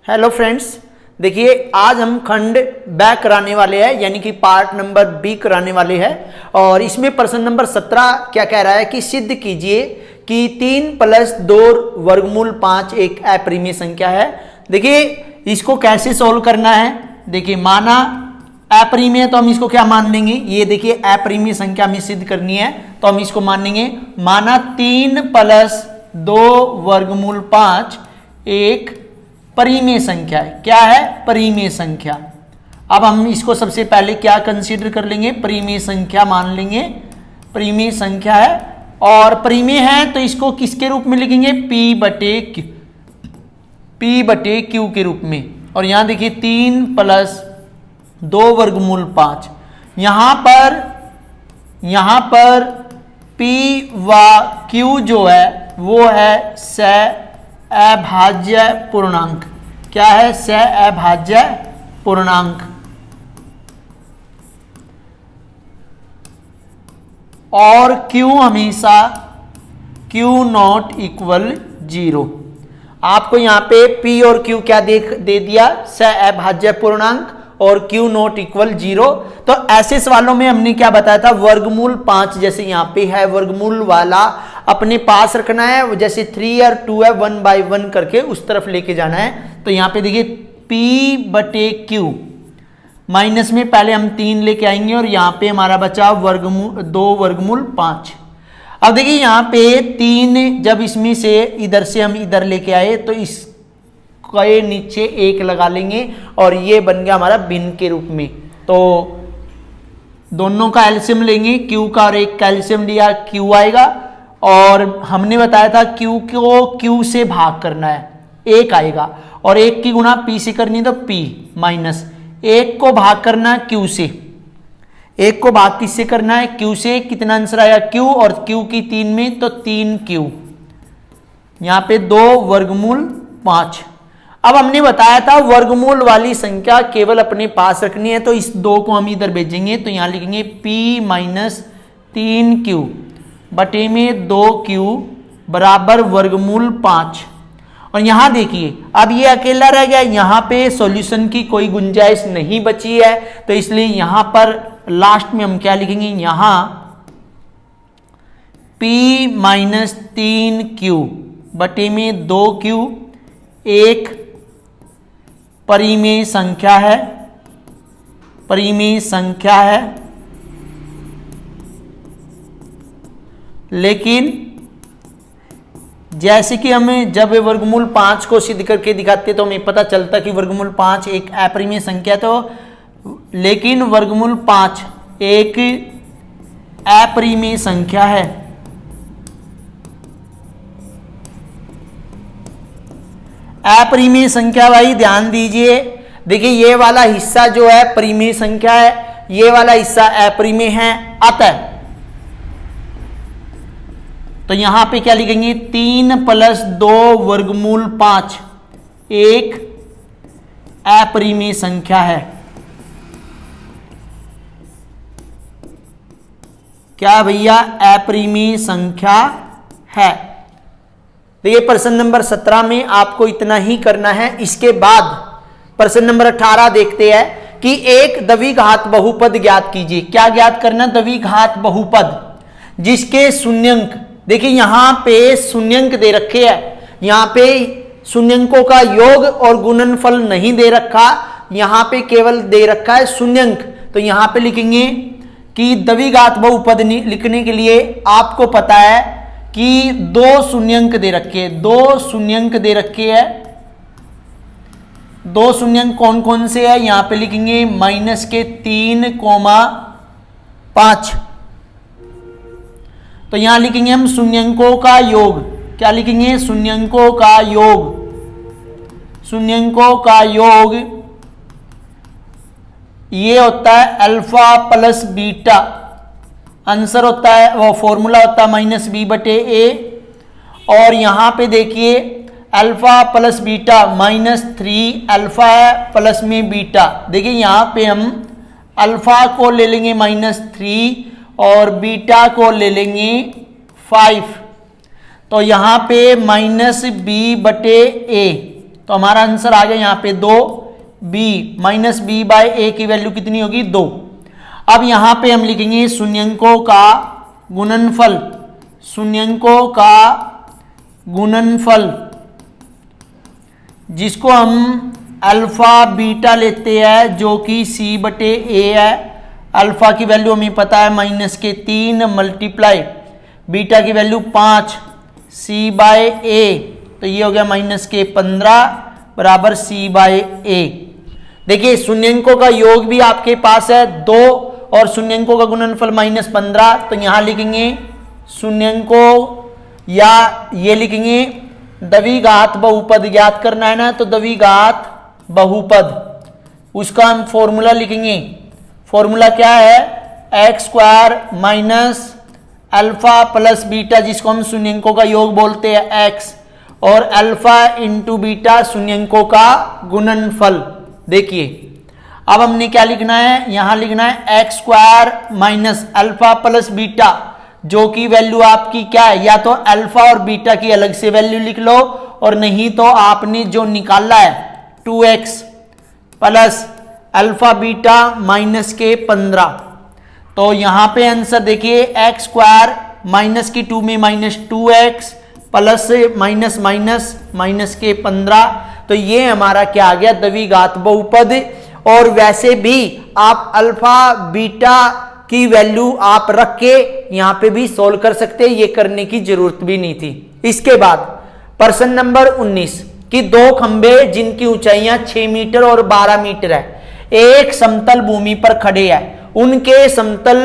Hello friends, देखिए आज हम खंड बैक कराने वाले हैं, यानी कि पार्ट नंबर बी कराने वाले हैं। और इसमें प्रश्न नंबर 17 क्या कह रहा है कि सिद्ध कीजिए कि 3 + 2 वर्गमूल 5 एक अपरिमेय संख्या है। देखिए इसको कैसे सोल्व करना है। देखिए माना अपरिमेय तो हम इसको क्या मान लेंगे, ये देखिए अपरिमेय संख्या हमें सिद्ध करनी है तो हम इसको मान लेंगे। माना 3 + 2 वर्गमूल 5 एक परिमेय संख्या है। क्या है? परिमेय संख्या। अब हम इसको सबसे पहले क्या कंसीडर कर लेंगे, परिमेय संख्या मान लेंगे। परिमेय संख्या है और परिमेय है तो इसको किसके रूप में लिखेंगे, P/Q के रूप में। और यहां देखिए 3 + 2 वर्गमूल 5, यहां पर P व Q जो है वो है अभाज्य पूर्णांक। क्या है? अभाज्य पूर्णांक। और Q हमेशा Q0 = 0। आपको यहां पे P और Q क्या दे दिया, अभाज्य पूर्णांक और Q0 = 0। तो ऐसे सवालों में हमने क्या बताया था, वर्गमूल 5 जैसे यहाँ पे है वर्गमूल वाला अपने पास रखना है, जैसे 3 और 2 है 1/1 करके उस तरफ लेके जाना है। तो यहाँ पे देखिए P/Q माइनस में पहले हम 3 लेके आएंगे और यहाँ पे हमारा बचा 2 वर्गमूल 5। अब देखिए यहाँ पे 3 जब इसमें से इधर से हम इधर लेके आए तो इस के नीचे 1 लगा लेंगे और ये बन गया हमारा भिन्न के रूप में। तो दोनों का एलसीएम लेंगे, Q का और 1 का एलसीएम लिया, Q आएगा। और हमने बताया था Q को Q से भाग करना है, 1 आएगा। और 1 की गुणा P से करनी है तो P माइनस 1 को भाग करना है Q से। 1 को भाग किससे करना है? Q से। कितना आंसर आया? Q और Q की 3 में तो 3Q। यहां पे 2 वर्गमूल 5। अब हमने बताया था वर्गमूल वाली संख्या केवल अपने पास रखनी है, तो इस 2 को हम इधर भेजेंगे तो यहां लिखेंगे P - 3Q बटे में 2Q बराबर वर्गमूल 5। और यहां देखिए अब ये अकेला रह गया, यहां पे सॉल्यूशन की कोई गुंजाइश नहीं बची है, तो इसलिए यहां पर लास्ट में हम क्या लिखेंगे, यहां P - 3Q बटे में 2Q एक परिमेय संख्या है, परिमेय संख्या है। लेकिन जैसे कि हमें जब वर्गमूल 5 को सिद्ध करके दिखाते तो हमें पता चलता कि वर्गमूल 5 एक अपरिमेय संख्या, तो लेकिन वर्गमूल 5 एक अपरिमेय संख्या है। अपरिमेय संख्या भाई ध्यान दीजिए, देखिए ये वाला हिस्सा जो है परिमेय संख्या है, ये वाला हिस्सा अपरिमेय है। अतः तो यहां पे क्या लिखेंगे, 3 + 2 वर्गमूल 5 एक अपरिमेय संख्या है। क्या भैया? अपरिमेय संख्या है। देखिए प्रश्न नंबर 17 में आपको इतना ही करना है। इसके बाद प्रश्न नंबर 18 देखते हैं कि एक द्विघात बहुपद ज्ञात कीजिए। क्या ज्ञात करना? द्विघात बहुपद जिसके शून्यंक, देखिए यहां पे शून्यंक दे रखे हैं, यहां पे शून्यंकों का योग और गुणनफल नहीं दे रखा, यहां पे केवल दे रखा है शून्यंक। तो यहां पे लिखेंगे कि द्विघात बहुपद लिखने के लिए आपको पता है कि 2 शून्यंक दे रखे हैं, 2 शून्यंक दे रखे हैं। 2 शून्यंक कौन कौन से है? यहां पे लिखेंगे -3,5। तो यहां लिखेंगे हम शून्यंकों का योग। क्या लिखेंगे? शून्यंकों का योग। शून्यंकों का योग ये होता है अल्फा + बीटा। आंसर होता है, वो फॉर्मूला होता है -b/a। और यहां पे देखिए अल्फा + बीटा -3 अल्फा है प्लस में बीटा। देखिए यहां पे हम अल्फा को ले लेंगे -3 और बीटा को ले लेंगे 5। तो यहां पे -b/a तो हमारा आंसर आ गया यहाँ पे 2, b माइनस बी बाय ए की वैल्यू कितनी होगी 2। अब यहाँ पे हम लिखेंगे शून्यंकों का गुणनफल, शून्यंकों का गुणनफल जिसको हम अल्फा बीटा लेते हैं जो कि c बटे ए है। अल्फा की वैल्यू हमें पता है -3 मल्टीप्लाई बीटा की वैल्यू 5 c बाय ए, तो ये हो गया -15 बराबर c बाय ए। देखिए शून्यंकों का योग भी आपके पास है 2 और शून्यंकों का गुणनफल -15, तो यहां लिखेंगे शून्यंकों या ये लिखेंगे द्विघात बहुपद ज्ञात करना है ना, तो द्विघात बहुपद उसका हम फॉर्मूला लिखेंगे। फॉर्मूला क्या है x² minus alpha plus beta जिसको हम शून्यंकों का योग बोलते हैं x, और अल्फा इंटू बीटा शून्यंकों का गुणनफल। देखिए अब हमने क्या लिखना है, यहां लिखना है x² minus alpha plus beta जो कि वैल्यू आपकी क्या है, या तो अल्फा और बीटा की अलग से वैल्यू लिख लो, और नहीं तो आपने जो निकाला है 2x plus alpha beta minus के 15। तो यहां पे आंसर देखिए x² माइनस की 2 में -2x plus minus minus minus के 15, तो ये हमारा क्या आ गया द्विघात बहुपद। और वैसे भी आप अल्फा बीटा की वैल्यू आप रख के यहां पे भी सोल्व कर सकते, ये करने की जरूरत भी नहीं थी। इसके बाद प्रश्न नंबर 19 कि दो खंबे जिनकी ऊंचाइयां 6 मीटर और 12 मीटर है, एक समतल भूमि पर खड़े हैं, उनके समतल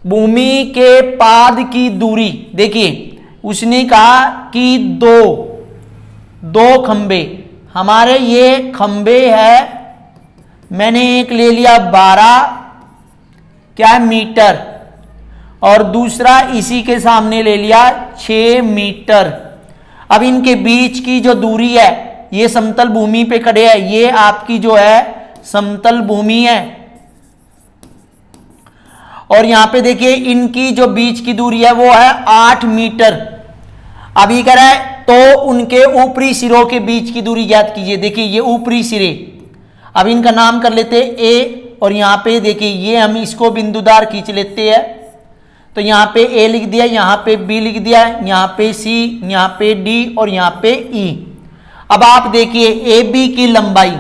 भूमि के पाद की दूरी, देखिए उसने कहा कि दो खंबे, हमारे ये खंबे है, मैंने एक ले लिया 12 क्या मीटर और दूसरा इसी के सामने ले लिया 6 मीटर। अब इनके बीच की जो दूरी है, ये समतल भूमि पे खड़े है, ये आपकी जो है समतल भूमि है, और यहां पे देखिए इनकी जो बीच की दूरी है वो है 8 मीटर। अब ये कह रहा है तो उनके ऊपरी सिरों के बीच की दूरी ज्ञात कीजिए। देखिए ये ऊपरी सिरे, अब इनका नाम कर लेते हैं ए, और यहां पे देखिए ये हम इसको बिंदुदार खींच लेते हैं, तो यहां पे ए लिख दिया, यहां पे बी लिख दिया, यहां पे सी, यहां पे डी और यहां पे ई। अब आप देखिए ए बी की लंबाई,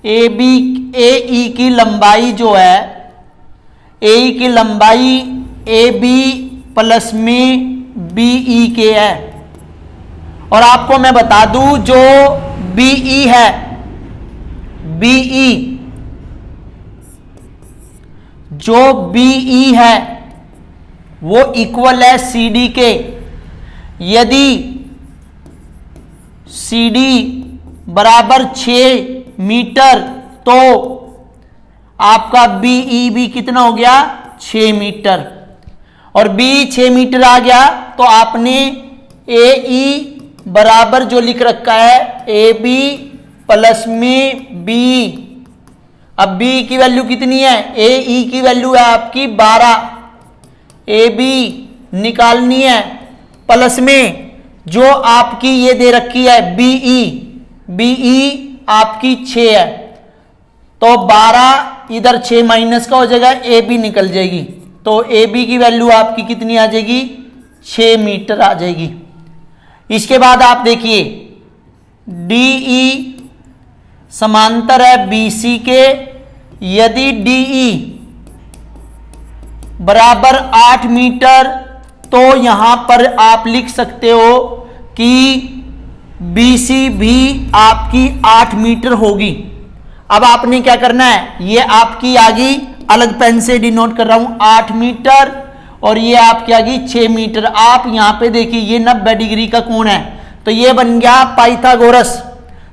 ए ई की लंबाई जो है, ए ई की लंबाई ए बी प्लस में बी ई के है, और आपको मैं बता दूं जो बी ई है, बी ई जो BE है वो इक्वल है CD के। यदि CD बराबर 6 मीटर तो आपका BE भी कितना हो गया 6 मीटर, और B 6 मीटर आ गया तो आपने AE बराबर जो लिख रखा है AB प्लस में B। अब B की वैल्यू कितनी है, AE की वैल्यू है आपकी 12, AB निकालनी है, प्लस में जो आपकी ये दे रखी है BE आपकी 6 है, तो 12 इधर 6 माइनस का हो जाएगा, AB निकल जाएगी, तो AB की वैल्यू आपकी कितनी आ जाएगी 6 मीटर आ जाएगी। इसके बाद आप देखिए DE समांतर है BC के, यदि DE बराबर 8 मीटर तो यहां पर आप लिख सकते हो कि BC भी आपकी 8 मीटर होगी। अब आपने क्या करना है, ये आपकी आ गई, अलग पेन से डिनोट कर रहा हूं 8 मीटर, और ये आपकी आ गई 6 मीटर। आप यहां पे देखिए ये 90 डिग्री का कोण है, तो ये बन गया पाइथागोरस।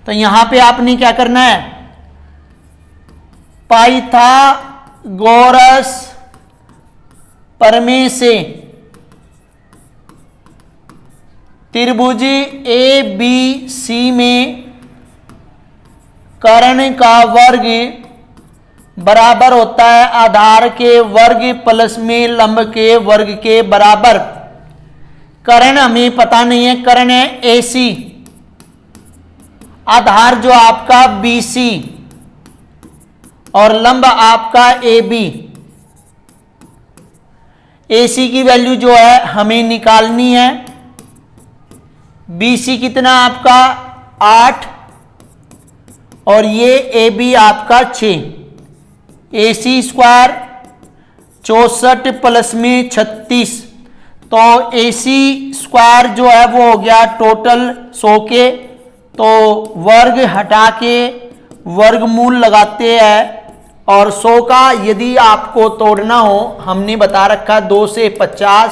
तो यहां पे आपने क्या करना है, पाइथागोरस प्रमेय से त्रिभुज ABC में कर्ण का वर्ग बराबर होता है आधार के वर्ग प्लस में लंब के वर्ग के बराबर। कर्ण हमें पता नहीं है, कर्ण है AC, आधार जो आपका BC और लंब आपका AB, AC की वैल्यू जो है हमें निकालनी है। BC कितना आपका 8 और ये AB आपका 6, AC स्क्वायर 64 प्लस में 36, तो AC स्क्वायर जो है वो हो गया टोटल 100 के, तो वर्ग हटा के वर्गमूल लगाते हैं और 100 का यदि आपको तोड़ना हो, हमने बता रखा 2 से 50,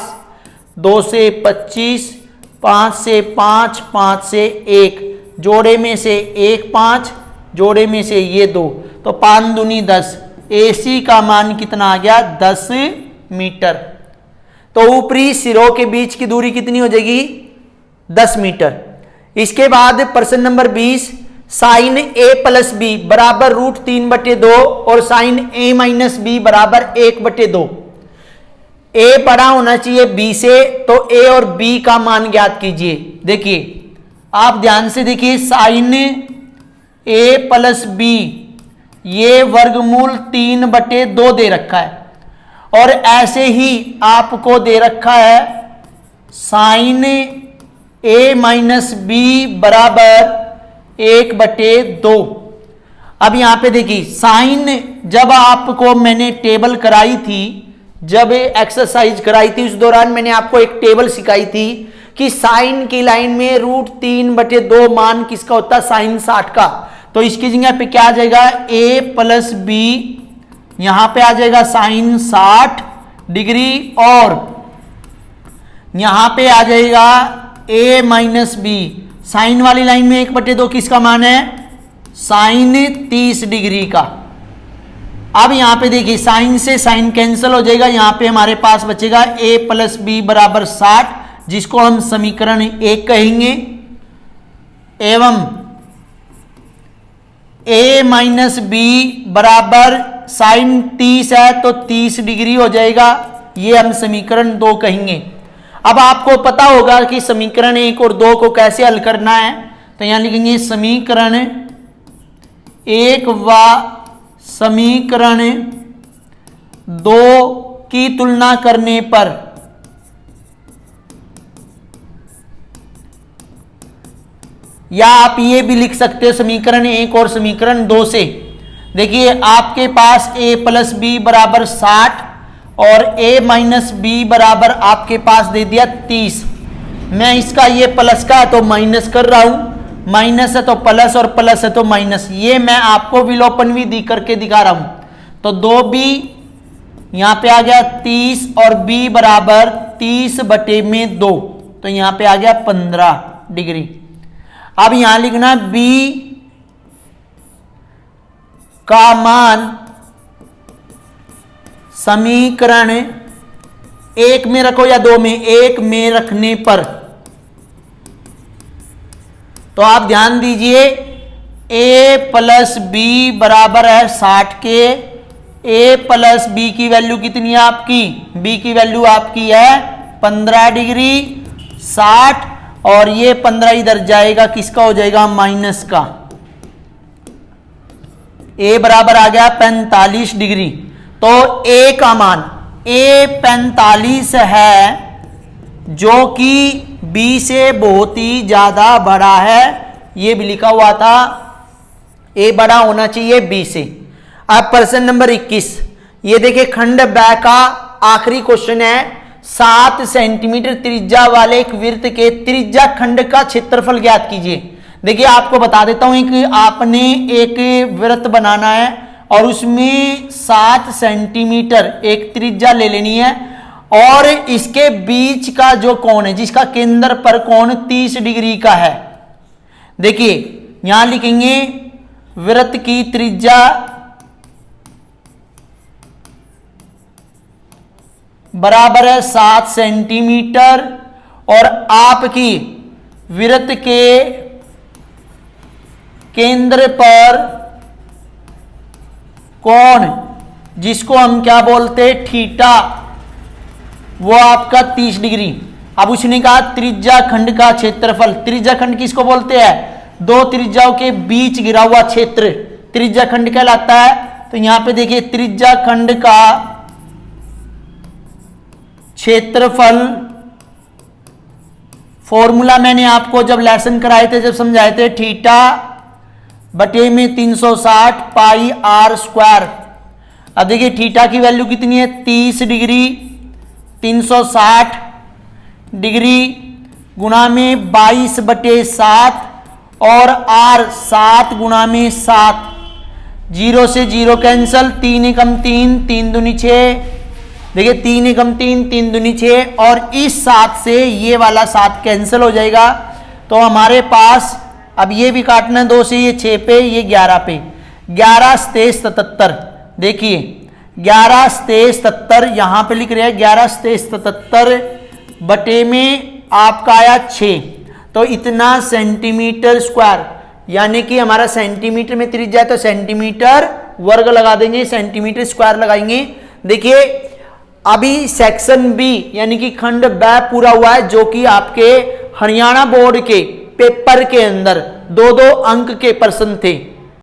2 से 25, 5 से 5, 5 से 1, जोड़े में से 1 5, जोड़े में से ये 2, तो 5 दूनी 10। AC का मान कितना आ गया 10 मीटर। तो ऊपरी सिरों के बीच की दूरी कितनी हो जाएगी 10 मीटर। इसके बाद प्रश्न number 20, sine A plus B बराबर √3/2 और साइन A माइनस बी बराबर 1/2। A बड़ा होना चाहिए B से, तो A और B का मान ज्ञात कीजिए। देखिए आप ध्यान से देखिए, साइन A प्लस बी ये वर्गमूल 3/2 दे रखा है, और ऐसे ही आपको दे रखा है साइन A माइनस बी बराबर 1/2। अब यहां पे देखिए साइन, जब आपको मैंने टेबल कराई थी, जब एक्सरसाइज कराई थी, उस दौरान मैंने आपको एक टेबल सिखाई थी कि साइन की लाइन में √3/2 मान किसका होता है साइन 60 का। तो इसकी जगह पे क्या आ जाएगा A प्लस बी, यहां पे आ जाएगा साइन 60 डिग्री, और यहां पे आ जाएगा A माइनस बी। साइन वाली लाइन में 1/2 किसका मान है साइन 30 डिग्री का। अब यहां पे देखिए साइन से साइन कैंसिल हो जाएगा, यहां पे हमारे पास बचेगा A प्लस बी बराबर 60, जिसको हम समीकरण 1 कहेंगे, एवं A माइनस बी बराबर साइन 30 है तो 30 डिग्री हो जाएगा, ये हम समीकरण 2 कहेंगे। अब आपको पता होगा कि समीकरण 1 और 2 को कैसे हल करना है, तो यहां लिखेंगे समीकरण 1 व समीकरण 2 की तुलना करने पर या आप ये भी लिख सकते हो समीकरण 1 और समीकरण 2 से। देखिए आपके पास A प्लस बी बराबर 60 और A माइनस बी बराबर आपके पास दे दिया 30। मैं इसका ये प्लस का है तो माइनस कर रहा हूं, माइनस है तो प्लस और प्लस है तो माइनस, ये मैं आपको विलोपन विधि करके दिखा रहा हूं। तो 2b यहां पे आ गया 30 और b बराबर 30/2, तो यहां पे आ गया 15 डिग्री। अब यहां लिखना b का मान समीकरण 1 में रखो या 2 में, 1 में रखने पर, तो आप ध्यान दीजिए A प्लस बी बराबर है 60 के। A प्लस बी की वैल्यू कितनी है आपकी, B की वैल्यू आपकी है 15 डिग्री 60, और ये 15 इधर जाएगा, किसका हो जाएगा माइनस का। A बराबर आ गया 45 डिग्री। तो A का मान A 45 है, जो कि B से बहुत ही ज्यादा बड़ा है, ये भी लिखा हुआ था A बड़ा होना चाहिए B से। अब प्रश्न नंबर 21, ये देखिए खंड ब का आखिरी क्वेश्चन है। 7 सेंटीमीटर त्रिज्या वाले एक वृत्त के त्रिज्या खंड का क्षेत्रफल ज्ञात कीजिए। देखिए आपको बता देता हूं कि आपने एक वृत्त बनाना है और उसमें 7 सेंटीमीटर एक त्रिज्या ले लेनी है, और इसके बीच का जो कोण है, जिसका केंद्र पर कोण 30 डिग्री का है। देखिए यहां लिखेंगे वृत्त की त्रिज्या बराबर है 7 सेंटीमीटर, और आपकी वृत्त के केंद्र पर कोण, जिसको हम क्या बोलते हैं थीटा, वो आपका 30 डिग्री। अब उसने कहा त्रिज्या खंड का क्षेत्रफल, त्रिज्या खंड किसको बोलते हैं, दो त्रिज्याओं के बीच गिरा हुआ क्षेत्र त्रिज्या खंड कहलाता है। तो यहां पे देखिए त्रिज्या खंड का क्षेत्रफल, फॉर्मूला मैंने आपको जब लेसन कराए थे, जब समझाए थे, थीटा बटे में 360 पाई आर स्क्वायर। अब देखिए थीटा की वैल्यू कितनी है, 30 डिग्री, 360 डिग्री गुणा में 22 बटे 7 और आर 7 गुणा में 7, 0 से 0 कैंसल, 3 एकम 3, 3 दूनी 6, देखिए 3 एकम 3, 3 दूनी 6 और इस 7 से ये वाला 7 कैंसिल हो जाएगा। तो हमारे पास अब ये भी काटना है 2 से, ये 6 पे, ये 11 पे, 11 27 77, देखिए 11 27 77 यहां पे लिख रहे हैं 11 27 77 बटे में आपका आया 6, तो इतना सेंटीमीटर स्क्वायर, यानी कि हमारा सेंटीमीटर में त्रिज्या है तो सेंटीमीटर वर्ग लगा देंगे, सेंटीमीटर स्क्वायर लगाएंगे। देखिए अभी सेक्शन बी यानी कि खंड ब पूरा हुआ है, जो कि आपके हरियाणा बोर्ड के पेपर के अंदर 2-2 अंक के प्रश्न थे।